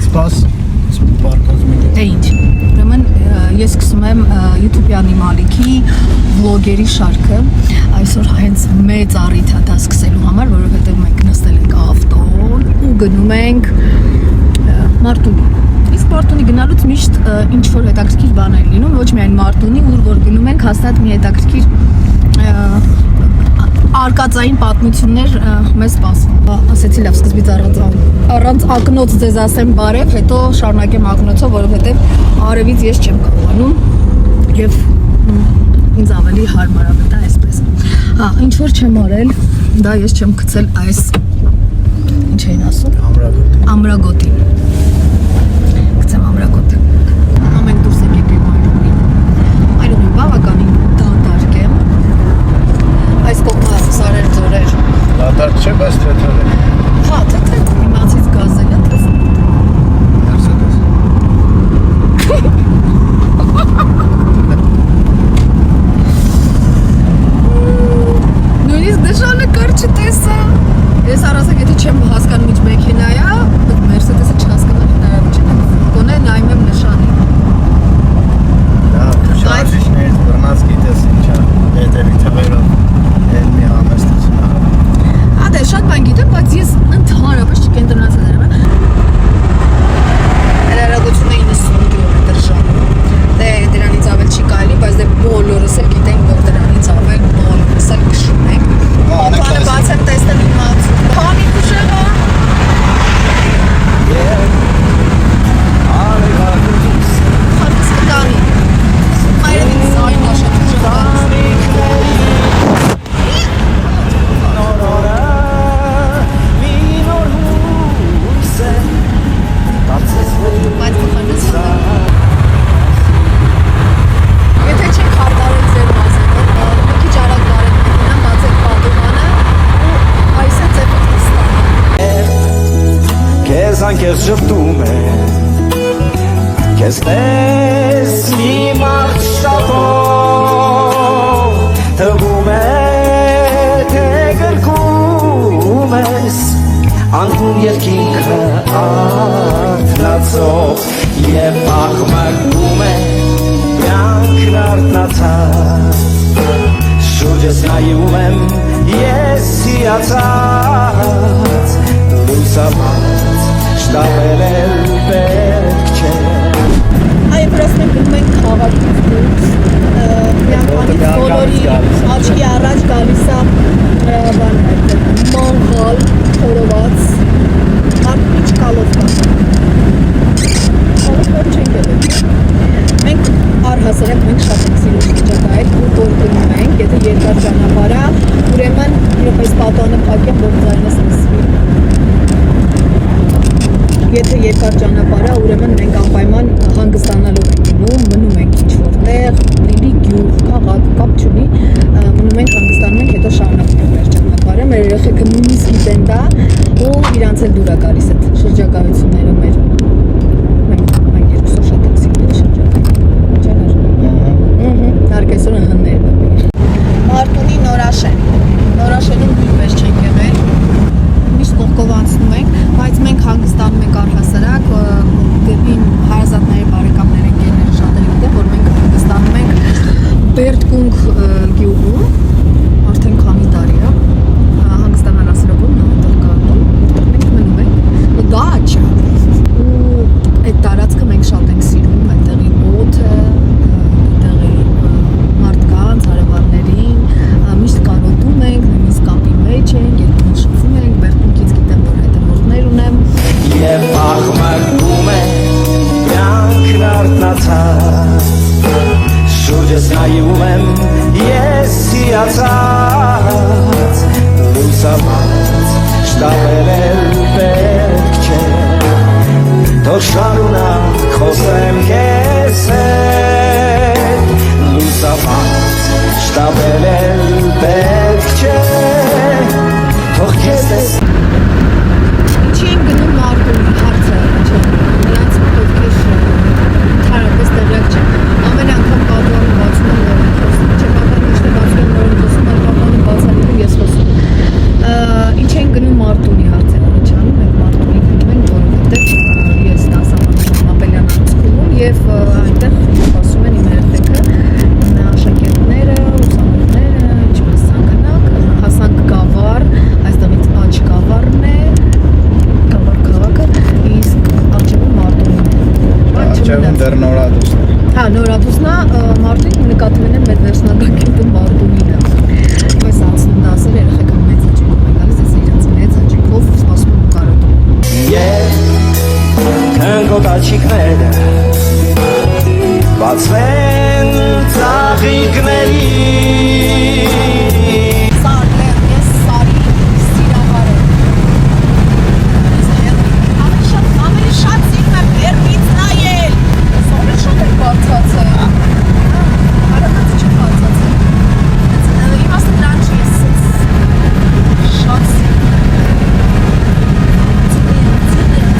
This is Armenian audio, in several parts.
Այդ սպաս պարկոց մի Դե ինչ, ուրեմն ես սկսում եմ YouTube-յանի Մալիքի վլոգերի շարքը, այսօր հենց մեծ առիթ է դա սկսելու համար, որովհետև մենք նստել ենք ավտոն ու գնում ենք Մարտունի։ Իսկ Մարտունի գնալուց միշտ ինչ որ հետաքրքիր բաներ լինում, ոչ միայն Մարտունի, ուր որ գնում ենք, հաստատ մի հետաքրքիր արկածային պատմություններ մեզ սպասվում։ Ասեցի լավ, սկզբից առանց ակնոց ձեզ ասեմ բարև, հետո շարունակեմ ակնոցով, որովհետև արևից ես չեմ կարողանում եւ ինձ ավելի հարմար է դա այսպես։ Հա, ինչ որ չեմ արել, դա ես չեմ գցել այս ինչ էին ասում։ Ամրագոտին։ Գցեմ ամրագոտը։ Ամեն դուրս եկեք Մայրունի։ Մայրունի բավականին դատարկ է։ Այս կողմը սարեր ձորեր։ Դատարկ չէ, բայց թեթև է։ Հա, թեթև իմացից գազել է դες։ Mercedes։ Նույնիսկ նշանը կար չտեսա։ Ես առասակ եթե չեմ հասկանում ինչ մեքենա է, Mercedes-ը չհասկանալի նաև չեմ։ Գոնե նայում եմ նշանի։ Դա շարժիչներից բռնած գիտես ինչա, հետևի թղերով մի համեստություն ա։ Հա դե շատ բան գիտեմ, բայց ես ընդհանրապես չկենտրոնացել եմ։ Հեռարձակությունը 90 կմ/ժ։ Դե դրանից ավել չի կարելի, բայց դե բոլորս էլ գիտենք, որ դրանից ավել բոլորս էլ քշում ենք։ Ո՞նց բացեմ տեսնել իմաց։ Քանի քշեղա։ Խնդրես կտանի։ Մայրենից այն աշատ քշեղա։ Բայց խնդրես Եթե չեք հարդարել ձեր մասը, մի քիչ արագ բարեք մեկինան, բացեք պատումանը ու այս է ձեպը կստանը։ Քեզ անկեղծ ժպտում է, քեզ պես մի մարդ շատով, թվում է, թե գրկում ես, անկում երկինքը արթնացող և աղմկում է, կյանքն արթնացած, շուրջս նայում եմ, ես հիացած, լուսամած, շտապել էլ պետք չէ։ Այ պրոս մենք գնում ենք քաղաքից դուրս, միանգամից բոլորի աչքի առաջ գալիս է մանգալ, խորոված, արդի չկալով կա։ Կալով որ չենք ելել։ Մենք առհասարակ մենք շատ ենք սիրում շրջագայել, ու որ գնում ենք, եթե երկար ճանապարհ է, ուրեմն իրապես պատանը փակեմ, որ ձայնս լսվի։ Եթե երկար ճանապարհ է, ուրեմն մենք անպայման հանգստանալով ենք գնում, մնում ենք ինչ-որ տեղ, լինի գյուղ, քաղաք, կապ չունի, մնում ենք հանգստանում ենք, հետո շարունակում ենք մեր ճանապարհը, մեր երեխեքը նույնիսկ գիտեն դա, ու իրանց էլ դուր է գալիս այդ շրջագայությունները մեր։ Մենք երկուսով շատ ենք սիրում շրջագայությունը։ Ճանաչ։ Հարկ այսօր հններ բերել։ Մարտունի Նորաշենում նույնպես չենք եղել։ Միշտ կողքով անցնում ենք, բայց մենք հանգստանում ենք առհասարակ դեպի հարազատների, բարեկամների, ընկերների շատերը գիտեն, որ մենք հանգստանում ենք Բերդկունք գյուղում, արդեն քանի տարի է, հանգստանալ ասելով որ նա այնտեղ կատում, մենք մնում ենք, դա չէ, ու այդ տարածքը մենք շատ ենք սիրում, այնտեղի օդը, այնտեղի մարդկանց, հարևաններին, միշտ կարոտում ենք, նույնիսկ կապի մեջ ենք, երկու շփվում ենք, Բերդկունքից գիտեմ, որ հետևորդներ ունեմ։ Եվ աղմկում է, կյանքն արթնացած, շուրջս նայում եմ, ես հիացած, լուսամած, շտապել էլ պետք չէ, թող շարունակ խոսեմ քեզ հետ, լուսամած, շտապել էլ պետք չէ, թող քեզ տես Ինչի են գնում Մարտունի հարցը, չէ, նրանց ովքեր ընդհանրապես տեղյակ չեն։ Ամեն անգամ պատուանը բացում են նորին խոսում, չէ, պատուանը ինչ է բացում են նորին խոսում, այլ պատուանը բացալու ես խոսում։ Ինչ են գնում Մարտունի հարցը, առաջանում ենք Մարտունի գնում ենք, որովհետև ես Արջևում դեռ նորադուսն է։ Հա, նորադուսն է, Մարտին նկատում են մեր վերջնագագետը Մարտունինը։ Այս անցնում դասեր երեխեքը մեծ աճիկով են գալիս, ես իրենց մեծ աճիկով սպասում եմ կարոտում։ Քնկոտ աչիկները բացվեն ծաղիկների Սարներ, ես Սարի սիրավար եմ։ Ամենի շատ սիրում եմ վերնից նայել։ Սարը շատ է բարձացել։ Հարակացը չի բարձացել։ Իմաստը դրան չի, ես շատ սիրում եմ։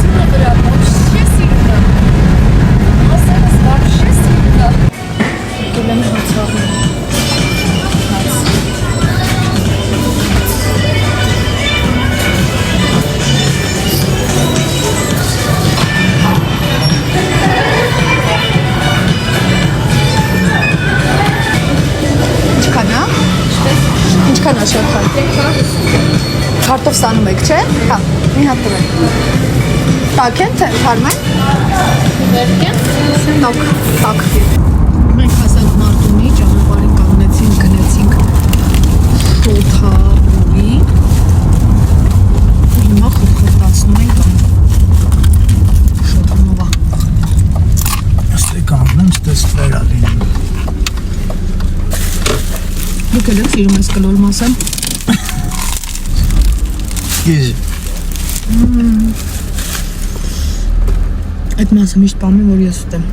Ծինը վրա, ոչի սիրում եմ։ Ասելս վարշի սիրում եմ։ Գել եմ հացաղում։ Ինչքան է շերխան։ Քարտով սանում եք, չէ՞։ Հա, մի հատ տվեք։ Տաք են, թե թարմ են։ Նոք, տաք։ Մենք հասանք Մարտունի, ճանապարհին կանգնեցինք, գնացինք Շոթավորի։ Հիմա խրխրտացնում ենք Շոթանովա։ Աստի կանգնեմ, ստեսվեր ա լինում։ Դուք էլ եք սիրում ես կլոր մասը։ Եզի։ Այդ մասը միշտ պամի, որ ես ուտեմ։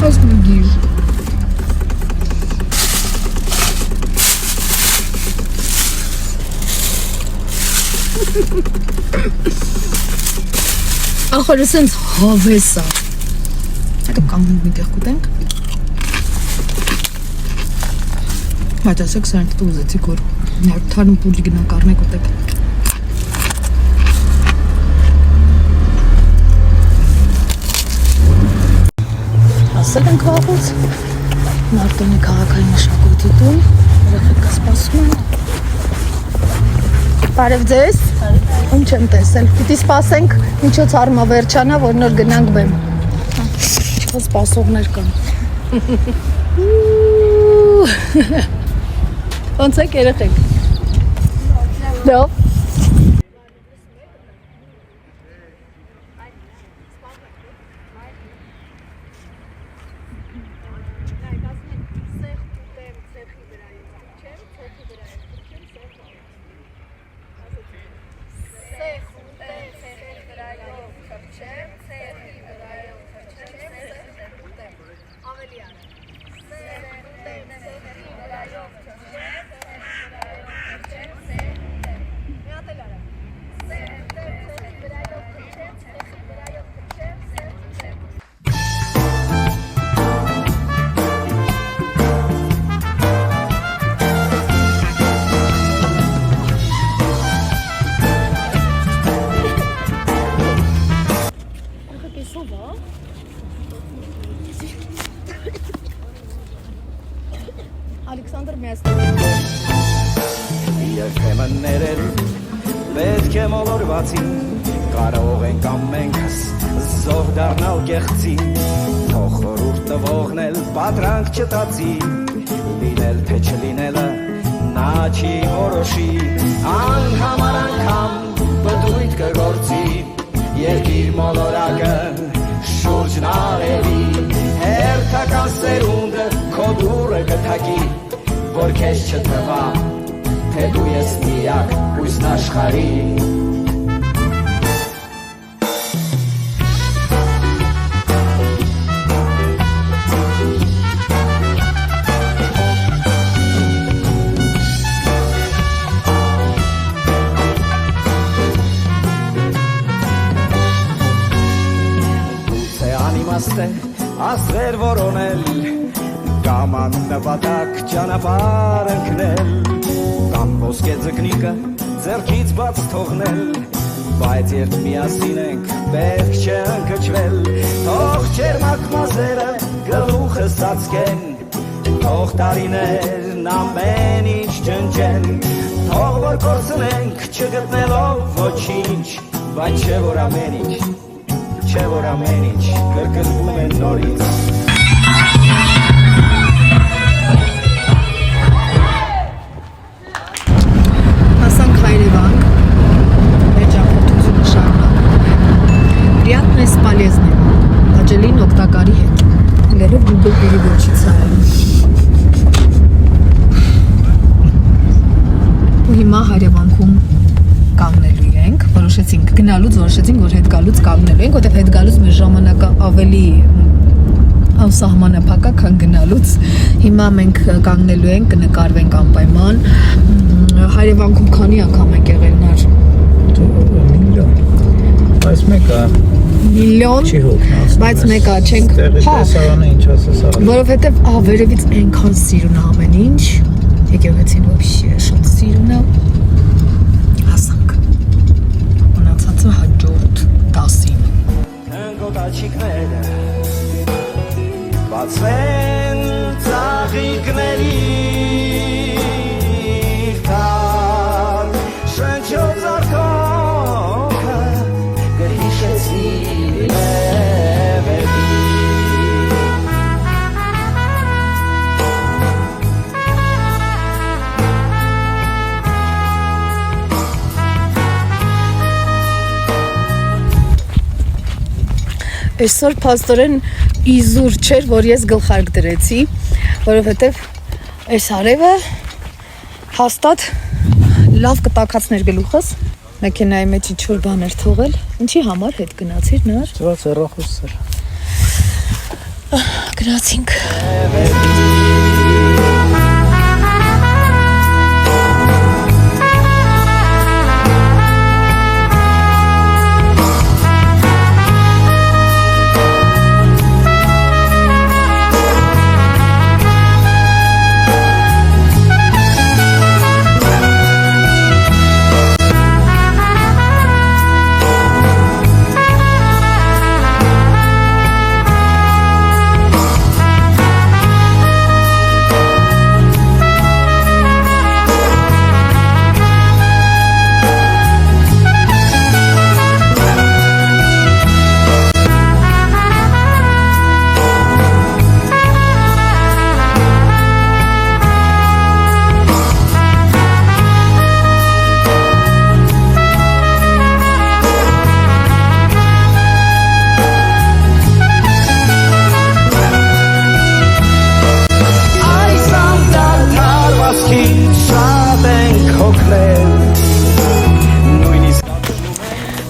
Ասում գիր։ Ախորը սենց հավես է։ Եկավ կանգնենք մի տեղ կուտենք։ Բայց ասեք սրանք դու ուզեցիք, որ թարմ պուլի գնա կառնեք ուտեք։ Հասել ենք վաղուց, Մարտունի քաղաքային մշակույթի տուն, երեխեքը սպասում են։ Բարև ձեզ, ում չեմ տեսել, պիտի սպասենք, միջոց արմա վերջանա, որ նոր գնանք բեմ։ Ինչքան սպասողներ կան։ Ոնց եք երեխեք։ Լավ։ Ալեքսանդր Մյասնյան Երբեմն ներել պետք է մոլորվածին կարող ենք ամենքս զոհ դառնալ կեղծի թող խորհուրդ տվողն էլ պատրանք չտածի լինել թե չլինելը նա չի որոշի անհամար անգամ բդույթ կգործի երկիր մոլորակը շուրջն արևի հերթական սերունդը քո դուռը կթակի որ քեզ չթվա թե դու ես միակ հույսն աշխարհի Աստղեր որոնել կամ աննպատակ ճանապարհ ընկնել կամ ոսկե ձկնիկը ձեռքից բաց թողնել բայց երբ միասին ենք պետք չէ ընկճվել թող ջերմակ մազերը գլուխը սածկեն թող տարիներն ամեն ինչ ջնջեն թող որ կորցնենք չգտնելով ոչինչ բայց չէ որ ամեն ինչ Չէ որ ամեն ինչ կրկնվում է նորից Հասանք Հայրևան, մեր ճամփորդությունը շարունակվում է։ Приятно и полезно, հաճելին օգտակարի հետ։ Լերով Google переводчица։ Ու հիմա Հայրևանքում կանգնելու ենք, որոշեցինք որ հետ գալուց կանգնելու ենք, որտեղ հետ գալուց մեր ժամանակը ավելի անսահմանափակ է, քան գնալուց։ Հիմա մենք կանգնելու ենք, կնկարվենք անպայման։ Հայրևանքում քանի անգամ ենք եղել նար։ Միլիոն։ Բայց մեկը Միլիոն, չի հոգնած։ բայց մեկը չենք, Տեսարանը ինչ ասես արել։ որովհետև վերևից այնքան սիրուն է ամեն ինչ, եկեղեցին вообще շատ սիրուն է։ Հասանք։ Մնացածը հաջորդ 10-ին։ Ընկոտ աչիկները բացվեն ծաղիկների տան շնչոց արքոնքը կհիշեցնի լևերի Այսօր փաստորեն իզուր չէր, որ ես գլխարկ դրեցի, որովհետև այս արևը հաստատ լավ կտակացներ գլուխս, մեքենայի մեջ ինչ-որ բաներ թողել, ինչի համար հետ գնացիր նար։ Ծված հեռախոսներ։ Գնացինք։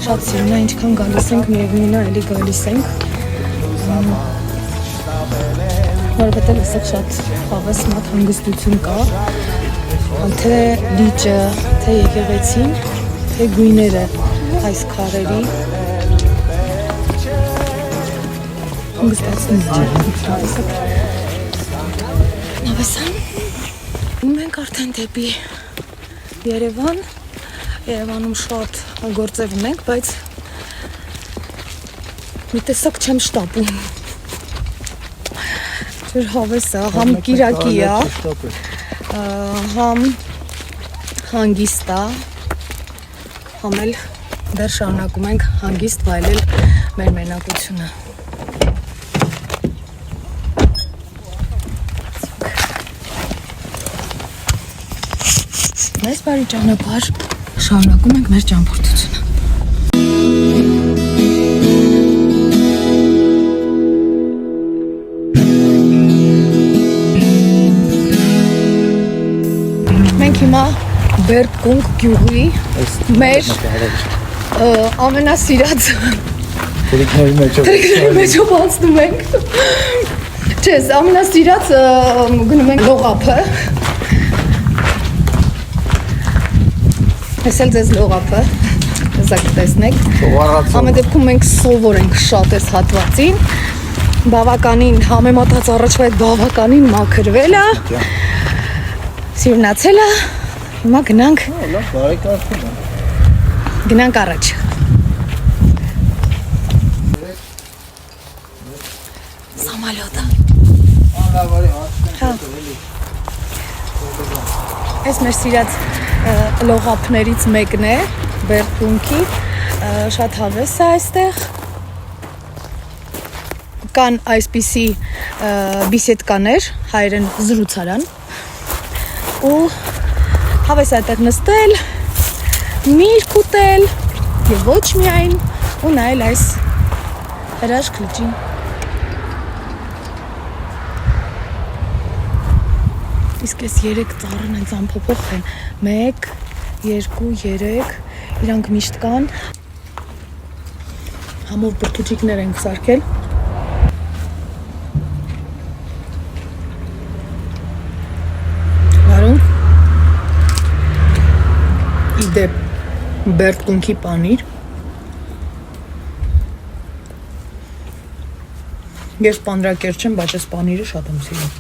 Շատ սիրուն է, ինչքան գալիս ենք, միևնույն է, էլի գալիս ենք, որովհետև այսօր շատ հավես մատ հանգստություն կա, թե լիճը, թե եկեղեցին, թե գույները այս քարերի հանգստացնում նավեսան մենք արդեն դեպի Երևան Երևանում շատ գործեր ունենք, բայց մի տեսակ չեմ շտապում Ջուր հավես է, համ կիրակի է, համ հանգիստ է, համ էլ դեռ շարունակում ենք հանգիստ վայելել մեր մենակությունը Մեզ բարի ճանապարհ շարունակում ենք մեր ճամփորդությունը Մենք հիմա Բերդկունք գյուղի մեր ամենասիրած Տրիկների մեջով անցնում ենք Չես, ամենասիրած գնում ենք լողափը Ես էլ ձեզ լողափը, զակ տեսնեք, ամեն դեպքում մենք սովոր ենք շատ ես հատվածին, բավականին համեմատած առաջվա այդ բավականին մաքրվել է, սիրունացել է, հիմա գնանք, գնանք առաջ։ Սամալյոտը։ Այս մեր սիրած լողափներից մեկն է, Բերդկունքի, շատ հավես է այստեղ, Կան այսպիսի բիսեդկաներ, հայերեն զրուցարան, ու հավես այդտեղ նստել, միրգ ուտել եւ ոչ միայն ու նայել այս հրաշք լճին։ Իսկ այս 3 ծառն են ամփոփող են։ 1, 2, 3 իրանք միշտ կան։ Համով բրդուճիկներ ենք սարքել։ Որոնք իդեպ բերտկունքի պանիր։ Ես պանրակեր չեմ, բայց այս պանիրը շատ եմ սիրում։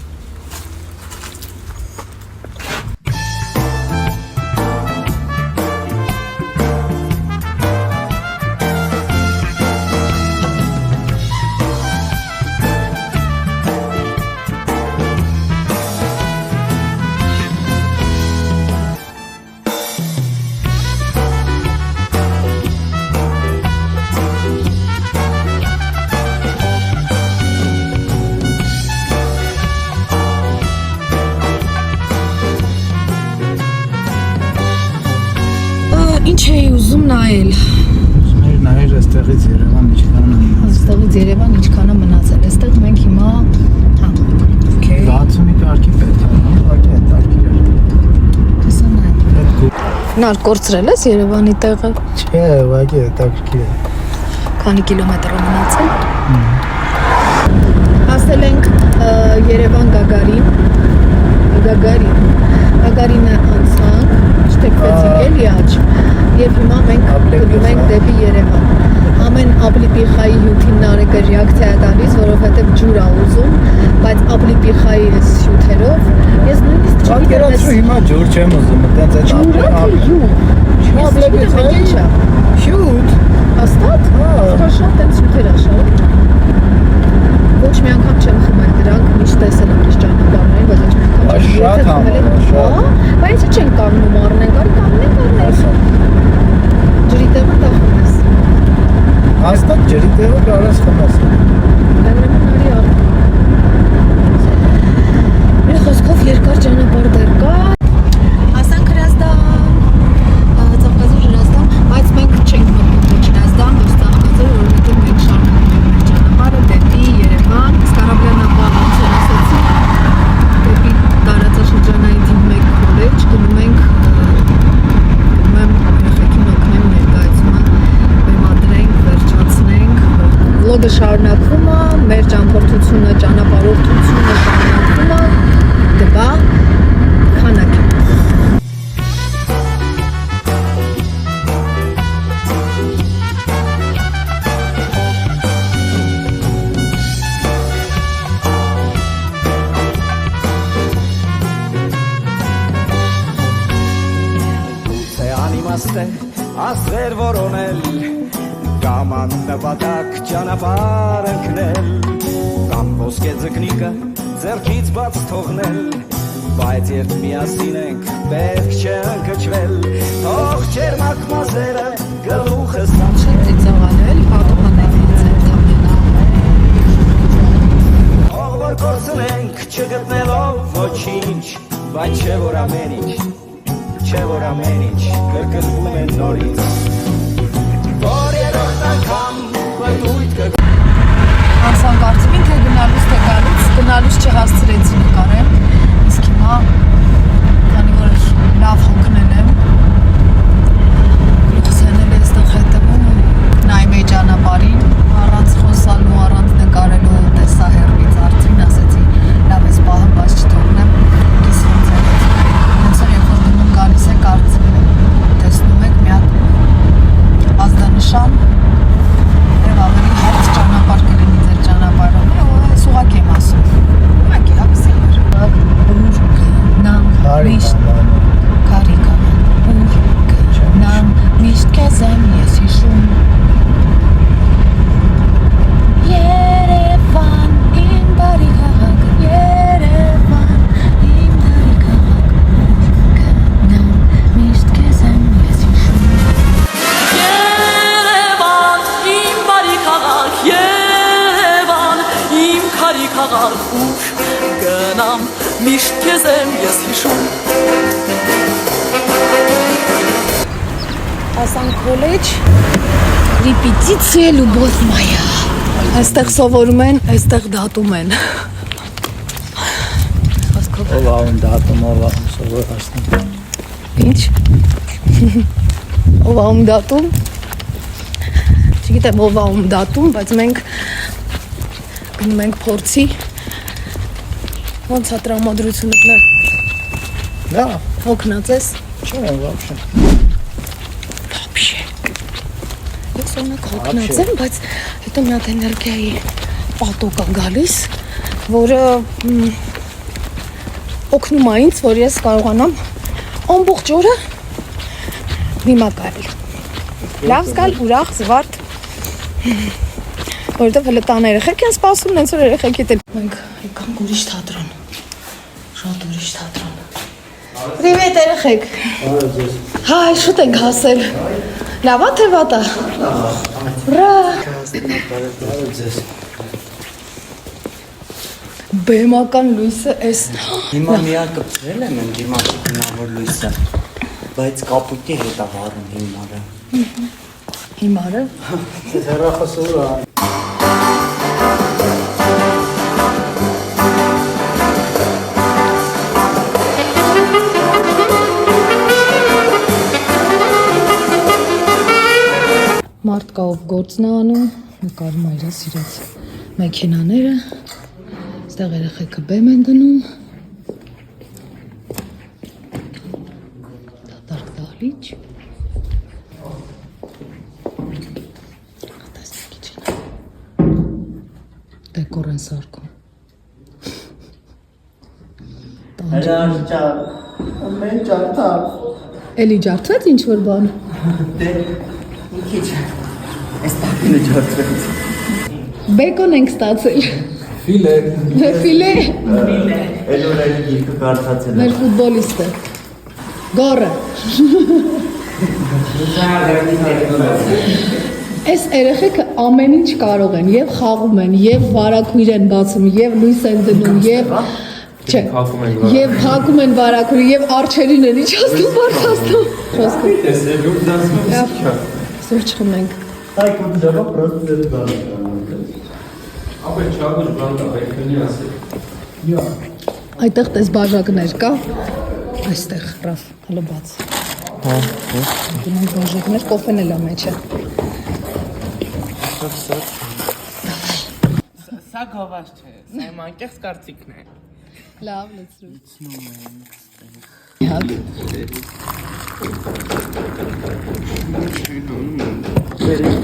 Ինչ էի ուզում նայել։ Մեր նայր այստեղից Երևան ինչքան է մնացել։ Այստեղից Երևան ինչքան է մնացել։ Այստեղ մենք հիմա, հա, օքեյ։ 60-ի կարգի պետք է, ուղղակի այդ արկիր է։ Տեսա նայ։ Այդ Նար կորցրել ես Երևանի տեղը։ չէ, ուղղակի այդ արկիր է։ Քանի կիլոմետր է մնացել։ Հասել ենք Երևան Գագարինը անցանք, չտեկվեցինք էլի աջ, և հիմա մենք գնում ենք դեպի Երևան։ Ամեն աբլիպիխայի հյութին Նարեկը ռեակցիա է տալիս, որովհետև ջուր ա ուզում, բայց աբլիպիխայի այս հյութերով ես նույնիսկ չգիտեմ ես հիմա ջուր չեմ ուզում, այդպես այդ աբլիպիխայի հյութ։ հաստատ, շատ են հյութեր աշարում։ Ոչ մի անգամ չեմ խմել դրանք, միշտ տեսել եմ իս ճանապարհներին, բայց ոչ մի անգամ չեմ Շատ խմել։ շատ։ Բայց չեն կանգնում առնենք, արի կանգնենք։ Ջրի տեղը դա խմես։ Հաստատ ջրի տեղը կարաս խմես։ Ուրեմն արի առ։ Մեր խոսքով երկար ճանապարհ դեռ կա։ Հասանք Հրազդան, Ծաղկաձոր Հրազդան, բայց մենք չենք մտնում ոչ Հրազդան, ոչ Ծաղկաձոր, որովհետև մենք շարունակում ենք մեր ճանապարհը դեպի Երևան, Սկարաբլյանապահ ոնց էր ասացի, դեպի տարածաշրջանային դիմեք քոլեջ, գնում ենք երեխեքին օգնեմ ներկայացումը բեմադրենք, վերջացնենք, վլոգը շարունակվում է, մեր ճամփորդությունը, ճանապարհորդությունը շարունակվում է, դեպա քանակի։ Աստղեր որոնել կամ աննպատակ ճանապարհ ընկնել կամ ոսկե ձկնիկը ձեռքից բաց թողնել բայց երբ միասին ենք պետք չէ ընկճվել թող ջերմակ մազերը գլուխը Շատ ծիծաղանել, հաղթանելից են թամենա։ թող որ կորցնենք չգտնելով ոչինչ բայց չէ որ ամեն ինչ Չէ որ ամեն ինչ կրկնվում է նորից Որ երորդ անգամ բրդույթ Անցան կարծում ինքը գնալուց թե գնալուց չհասցրեցի նկարեմ, իսկ հիմա, քանի որ լավ հոգնել եմ, գլուխս հենել է այստեղ հետևում, նայում էի ճանապարհին, առանց խոսալու, առանց նկարելու տեսա հեռվից արդեն, ասեցի լավ էս պահը բաց չթողնեմ, կիսվում ձերից, հենց որ երբ որ գնում գալիս է կարծում, տեսնում եք մի հատ ազդանշան, և ավելի հարց ճանապարհ կլինի ձեր ճանապարհով, ես ուղղակի եմ ասում, ուղղակի, հա։ խաղաղուր գնամ միշտ քեզ եմ ես հիշում Ասան քոլեջ Ռեպետիցիա լուբով մայա Այստեղ սովորում են, այստեղ դատում են Ով աղում դատում, ով աղում սովորացնում Ինչ? Ով աղում դատում? Չգիտեմ ով աղում դատում, բայց մենք գնում ենք փորձի Ոնց է տրամադրությունը Դա, հոգնած ես? չէ, վաբշե Вообще Ես օրինակ հոգնած եմ, բայց հետո մի հատ էներգիայի պատոկ է գալիս, որը օգնում է ինձ, որ ես կարողանամ ամբողջ օրը դիմակայել։ Լավ զգալ, ուրախ, զվարթ։ Որովհետև հələ տան երեխեք են սպասում, նենց որ երեխեք հետ մենք եկանք ուրիշ թատրոն։ Շատ ուրիշ թատրոն։ Պրիվետ երեխեք։ Հայ, շուտ ենք հասել։ Լավ է թե վատ է։ Ուրա։ Բեմական լույսը էս։ Հիմա միակը փրել եմ դիմացի գնավոր լույսը, բայց կապուտի հետ է վառում հիմարը։ Հիմարը։ Հեռախոսուր է Մարդ կա ով գործն է անում, նկարում է իր սիրած մեքենաները, այստեղ երեխեքը բեմ են գնում, դատարկ դահլիճ, տեսնեք իջին, դեկոր են սարքում, էլի ջարդվեց ինչ-որ բան, Այս տակինը ջարդվեց։ բեկոն ենք ստացել, Ֆիլե ֆիլե, Էլ որ այդ գիրքը կարդացել մեր ֆուտբոլիստը, գորը, Այս երեխեքը ամեն ինչ կարող են, եւ խաղում են, եւ վարակույր են բացում, եւ լույս են դնում, եւ չէ, եւ փակում են վարակույրը, եւ արջերին են իջացնում, բարձրացնում։ Խոսքը։ Տեսելու դասում Սուրճ խմենք։ Այ կոնդրավա պրոցեսը դառնում։ Ապա չաղուր բանտա այդքանի ասել։ Այդտեղ տես բաժակներ կա։ Այստեղ ռաֆ, հələ բաց։ Դրանք բաժակներ, կոֆեն էլ է մեջը։ Սա գովաշ չէ, սա իմ անկեղծ կարծիքն է։ Լավ, լցրու։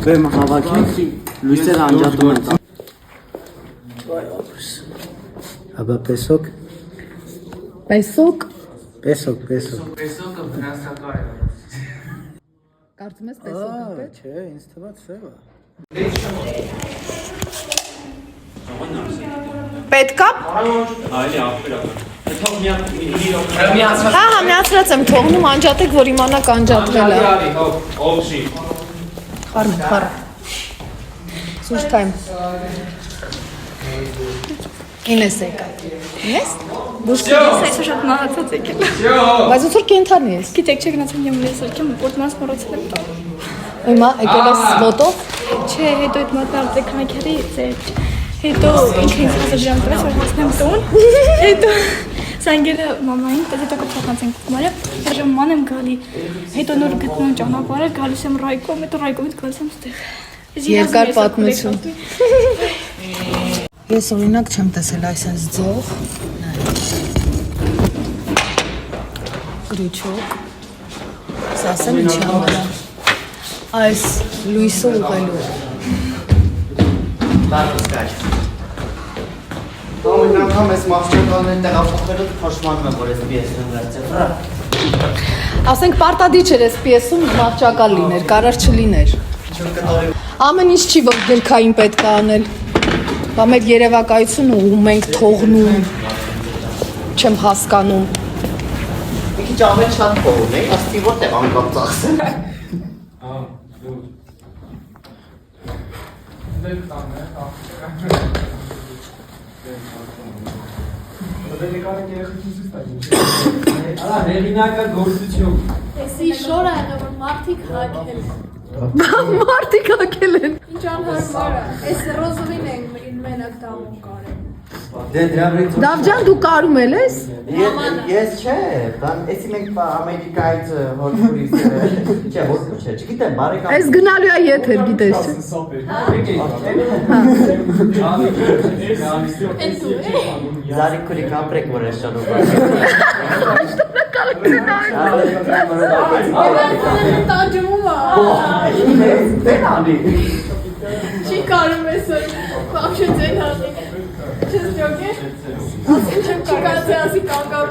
Բեմ հավաքենք, լույսերը անջատում են։ Աբա պեսոկ Պեսոկ։ Պեսոկ Պեսոկը վնասակար է։ Կարծում ես պեսոկը պետք։ Չէ, ինձ թվաց սև է Պետքա։ Այլի ապերական։ Հետո Հա, միացրած եմ թողնում անջատեք, որ իմանաք անջատվել է։ արի, հողշի։ Խառը։ Սուրճ թայմ։ Ինես եկա։ Ինես։ Դուք Այսօր շատ մահացած եկել։ բայց ո՞նց որ կենթանի ես։ Գիտեք, չէ գնացել եմ լեսարկեմ, որտոնց մոռացել եմ տա։ Հիմա եկել ես մոտով։ Չէ, հետո այդ մատնալ քանակերի ծեր։ Հետո ինքը ինձ հազար տվեց, որ հասնեմ տուն։ Հետո սանգերը մամային, հետո կփոխանց ենք մորը, ժաման եմ գալի։ Հետո նոր գտնում ճանապարհը, գալիս եմ Ռայկոմ, հետո Ռայկոմից գալիս եմ ստեղ։ Երկար պատմություն։ Ես օրինակ չեմ տեսել այսպես ձող։ Գրիչոկ։ Սա ասեմ ինչի համար է։ Այս լույսը ուղղելու։ Բարձր։ Ամեն անգամ այս մաղճականները տեղափոխելուց փոշմանում եմ, որ այս պիեսն եմ վերցել։ Ասենք պարտադիր չէր այս պիեսում մահճակալ լիներ, կարար չլիներ։ Ամեն ինչ չի, որ գրքային պետք է անել։ Բա մեր երևակայությունը ու մենք թողնում, չեմ հասկանում։ Մի քիչ ավելի շատ փողում է, աստի որտեղ անգամ ծախսել։ Արա հեղինակը գործություն։ Էսի շորը եղել որ մարդիկ հակել։ Մարդիկ ակել են։ Ինչ անհարմար է։ Էս ռոզովին են մենակ դամում կարել։ Դե դրա վրա Դավջան դու կարում ես ես։ Ես չէ, բան էսի մենք Ամերիկայից հորքուրից չէ, հորքուր չէ, չգիտեմ, բարեկամ։ Այս գնալու է եթեր գիտես։ Զարիկուրի կապրեք որ ես շանով։ Տաջում է։ Բենալի։ Չի կարում ես բախշը ձեն հանի։ Չես ջոկե։ Ասին չեմ կարացի ասի կանգառ։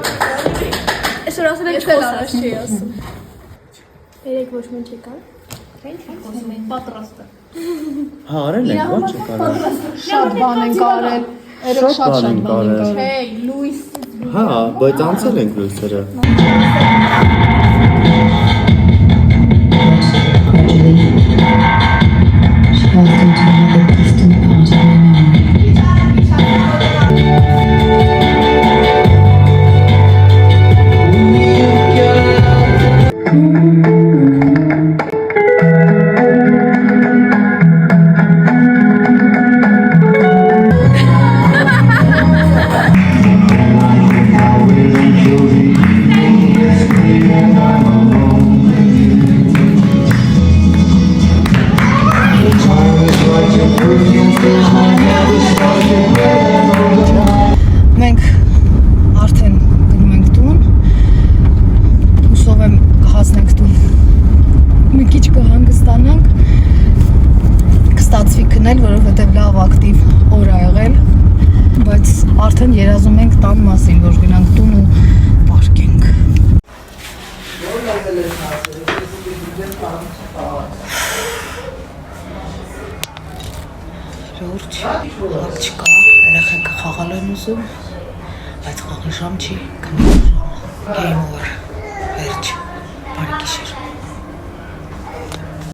Այսօր ասել եք խոսած չի ասում։ Երեք ոչ մի չեկա։ Պատրաստ է։ Հա, արել ենք, ոչ չկարա։ Շատ բան են կարել։ Երեք շատ բան են կարել։ Հեյ, Լուիս Հա, բայց անցել ենք լույսերը։ Welcome to another distant part of my memory. Մենք արդեն գնում ենք տուն, հուսով եմ կհասնենք տուն, մի քիչ կհանգստանանք, կստացվի քնել, որովհետև լավ ակտիվ օր ա եղել, բայց արդեն երազում ենք տան մասին, որ գնանք տուն ու պարկենք։ Ժորջ, հապ չկա, երեխեքը խաղալ են ուզում, բայց խաղի ժամ չի, քնելու ժամը, game over, վերջ, բարի գիշեր։